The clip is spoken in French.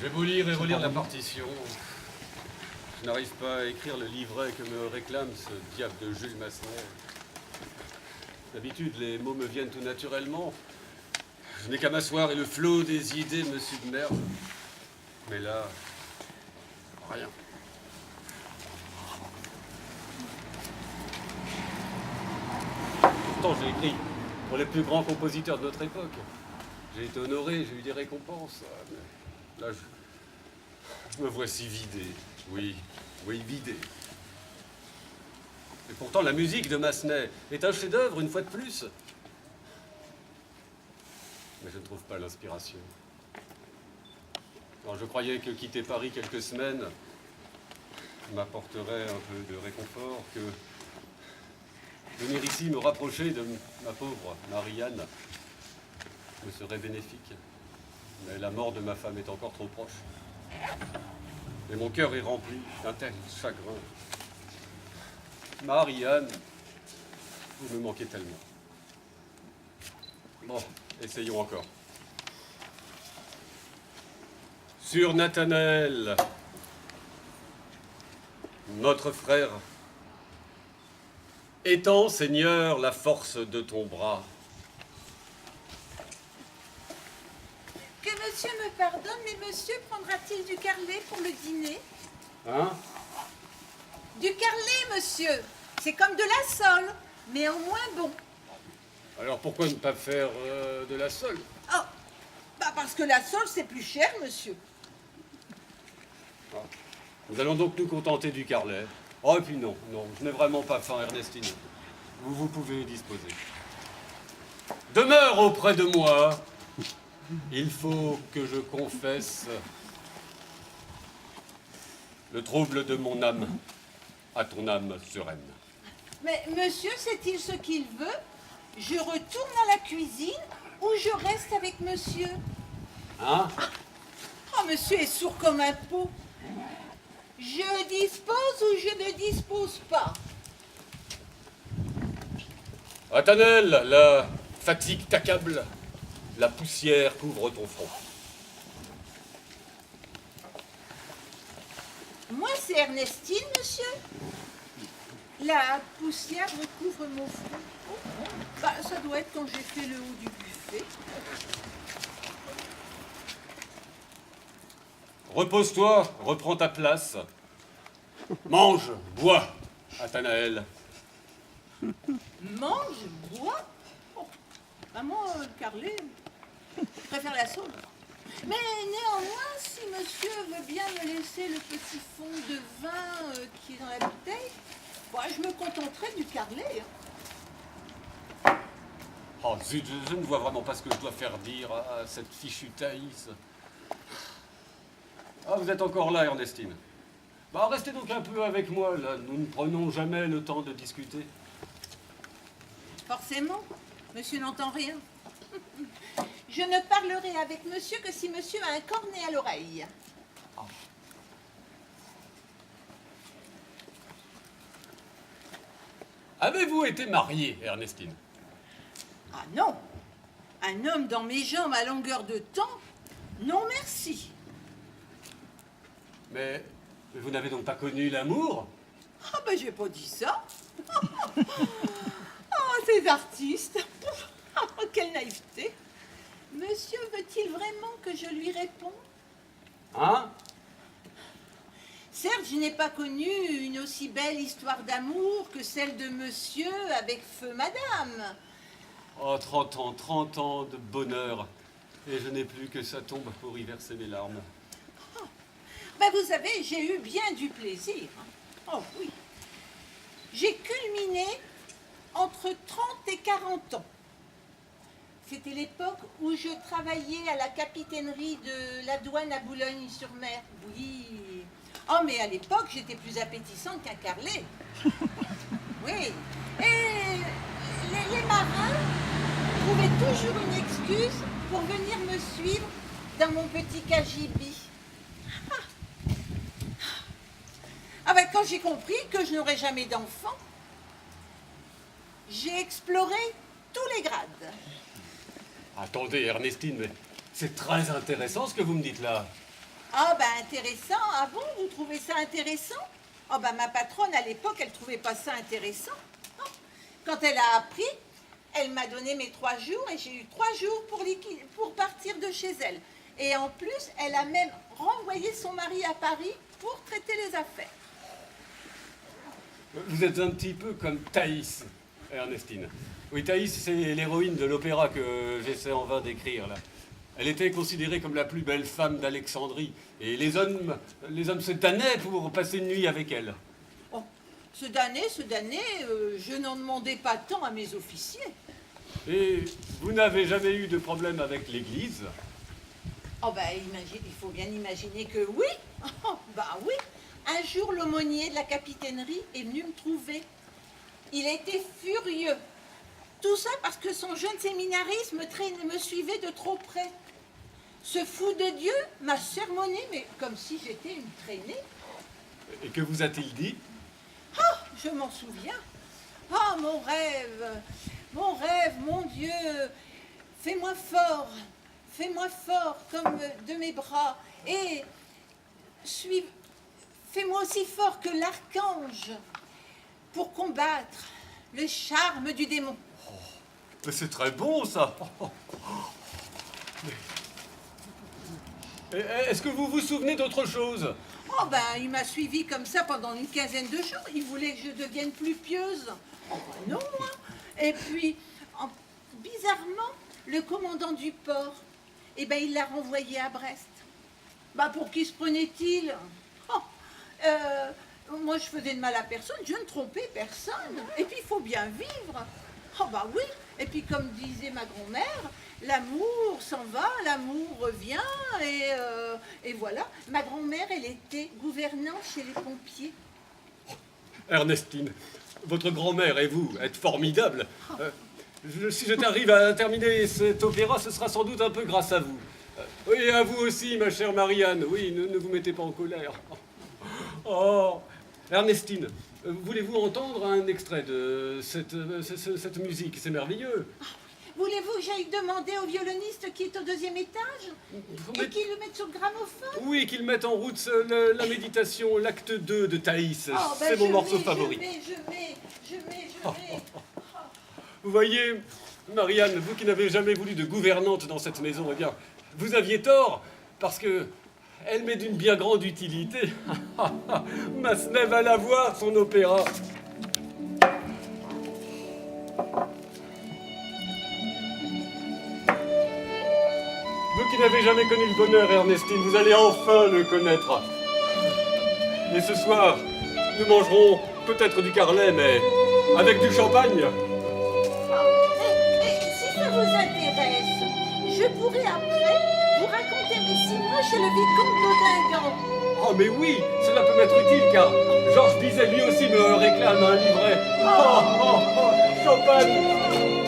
J'ai beau lire et relire la partition, je n'arrive pas à écrire le livret que me réclame ce diable de Jules Massenet. D'habitude, les mots me viennent tout naturellement. Je n'ai qu'à m'asseoir et le flot des idées me submerge. Mais là, rien. Pourtant, j'ai écrit pour les plus grands compositeurs de notre époque. J'ai été honoré, j'ai eu des récompenses. Mais là, je me voici vidé. Oui, vidé. Et pourtant, la musique de Massenet est un chef-d'œuvre, une fois de plus. Mais je ne trouve pas l'inspiration. Alors, je croyais que quitter Paris quelques semaines m'apporterait un peu de réconfort, que venir ici me rapprocher de ma pauvre Marianne me serait bénéfique. Mais la mort de ma femme est encore trop proche. Et mon cœur est rempli d'un tel chagrin. Marianne, vous me manquez tellement. Bon, essayons encore. Sur Nathanaël, notre frère, étends, Seigneur, la force de ton bras. Que monsieur me pardonne, mais monsieur prendra-t-il du carlet pour le dîner? Hein? Du carlet, monsieur. C'est comme de la sole, mais en moins bon. Alors pourquoi ne pas faire de la sole? Oh, bah parce que la sole, c'est plus cher, monsieur. Ah. Nous allons donc nous contenter du carlet. Oh, et puis non, je n'ai vraiment pas faim, Ernestine. Vous pouvez disposer. Demeure auprès de moi. Il faut que je confesse le trouble de mon âme à ton âme sereine. Mais monsieur, sait-il ce qu'il veut? Je retourne à la cuisine ou je reste avec monsieur? Hein? Oh, monsieur est sourd comme un pot. Je dispose ou je ne dispose pas? Nathanaël, la fatigue t'accable. La poussière couvre ton front. Moi, c'est Ernestine, monsieur. La poussière recouvre mon front. Oh, bah, ça doit être quand j'ai fait le haut du buffet. Repose-toi, reprends ta place. Mange, bois, Nathanaël. Mange, bois. Oh, bah moi, le carlet, je préfère la sauce. Mais néanmoins, si monsieur veut bien me laisser le petit fond de vin qui est dans la bouteille, bah, je me contenterai du carlet. Hein. Oh zut, je ne vois vraiment pas ce que je dois faire dire à cette fichue Thaïs. Ah, vous êtes encore là, Ernestine. Bah, restez donc un peu avec moi, là. Nous ne prenons jamais le temps de discuter. Forcément, monsieur n'entend rien. Je ne parlerai avec monsieur que si monsieur a un cornet à l'oreille. Ah. Avez-vous été mariée, Ernestine? Ah non, un homme dans mes jambes à longueur de temps, non merci. Mais vous n'avez donc pas connu l'amour? Ah ben j'ai pas dit ça. Oh, ces artistes. Oh, quelle naïveté. Monsieur veut-il vraiment que je lui réponde? Hein? Certes, je n'ai pas connu une aussi belle histoire d'amour que celle de monsieur avec feu madame. Oh, 30 ans de bonheur. Et je n'ai plus que sa tombe pour y verser mes larmes. Oh. Ben vous savez, j'ai eu bien du plaisir. Oh oui. J'ai culminé entre 30 et 40 ans. C'était l'époque où je travaillais à la capitainerie de la douane à Boulogne-sur-Mer. Oui. Oh, mais à l'époque, j'étais plus appétissante qu'un carlet. Oui. Et les marins trouvaient toujours une excuse pour venir me suivre dans mon petit cagibi. Ah ben, quand j'ai compris que je n'aurais jamais d'enfant, j'ai exploré tous les grades. Attendez, Ernestine, mais c'est très intéressant ce que vous me dites là. Ah ben intéressant, ah bon, vous trouvez ça intéressant? Ah ben ma patronne à l'époque, elle trouvait pas ça intéressant. Ah. Quand elle a appris, elle m'a donné mes 3 jours et j'ai eu 3 jours pour partir de chez elle. Et en plus, elle a même renvoyé son mari à Paris pour traiter les affaires. Vous êtes un petit peu comme Thaïs, Ernestine. Oui, Thaïs, c'est l'héroïne de l'opéra que j'essaie en vain d'écrire, là. Elle était considérée comme la plus belle femme d'Alexandrie. Et les hommes se damnaient pour passer une nuit avec elle. Oh, ce damné, je n'en demandais pas tant à mes officiers. Et vous n'avez jamais eu de problème avec l'Église? Oh ben, il faut bien imaginer que oui. Oh, bah oui. Un jour, l'aumônier de la capitainerie est venu me trouver. Il était furieux. Tout ça parce que son jeune séminariste me suivait de trop près. Ce fou de Dieu m'a sermonné, mais comme si j'étais une traînée. Et que vous a-t-il dit? Ah, je m'en souviens. Ah, mon rêve, mon Dieu, fais-moi fort comme de mes bras, et fais-moi aussi fort que l'archange pour combattre le charme du démon. Mais c'est très bon, ça. Est-ce que vous vous souvenez d'autre chose? Oh ben, il m'a suivi comme ça pendant une quinzaine de jours. Il voulait que je devienne plus pieuse. Oh ben non, moi. Et puis, bizarrement, le commandant du port, eh ben, il l'a renvoyé à Brest. Bah, pour qui se prenait-il? Moi, je faisais de mal à personne, je ne trompais personne. Et puis, il faut bien vivre. Oh bah oui. Et puis, comme disait ma grand-mère, l'amour s'en va, l'amour revient, et voilà. Ma grand-mère, elle était gouvernante chez les pompiers. Ernestine, votre grand-mère et vous êtes formidables. Si je t'arrive à terminer cet opéra, ce sera sans doute un peu grâce à vous. Et à vous aussi, ma chère Marianne. Oui, ne vous mettez pas en colère. Oh, Ernestine, voulez-vous entendre un extrait de cette musique? C'est merveilleux. Voulez-vous que j'aille demander au violoniste qui est au 2e étage et qu'il le mette sur le gramophone? Oui, qu'il mette en route la méditation, l'acte 2 de Thaïs. Oh, ben c'est mon morceau favori. Je vais. Vous voyez, Marianne, vous qui n'avez jamais voulu de gouvernante dans cette maison, eh bien, vous aviez tort, parce que elle m'est d'une bien grande utilité. Massenet va la voir, son opéra. Vous qui n'avez jamais connu le bonheur, Ernestine, vous allez enfin le connaître. Et ce soir, nous mangerons peut-être du carlet, mais avec du champagne. Si ça vous intéresse, je pourrais après vous raconter mes 6 mois chez le vicomte d'Audingan. Oh mais oui, cela peut m'être utile car Georges Bizet lui aussi me réclame un livret. Champagne.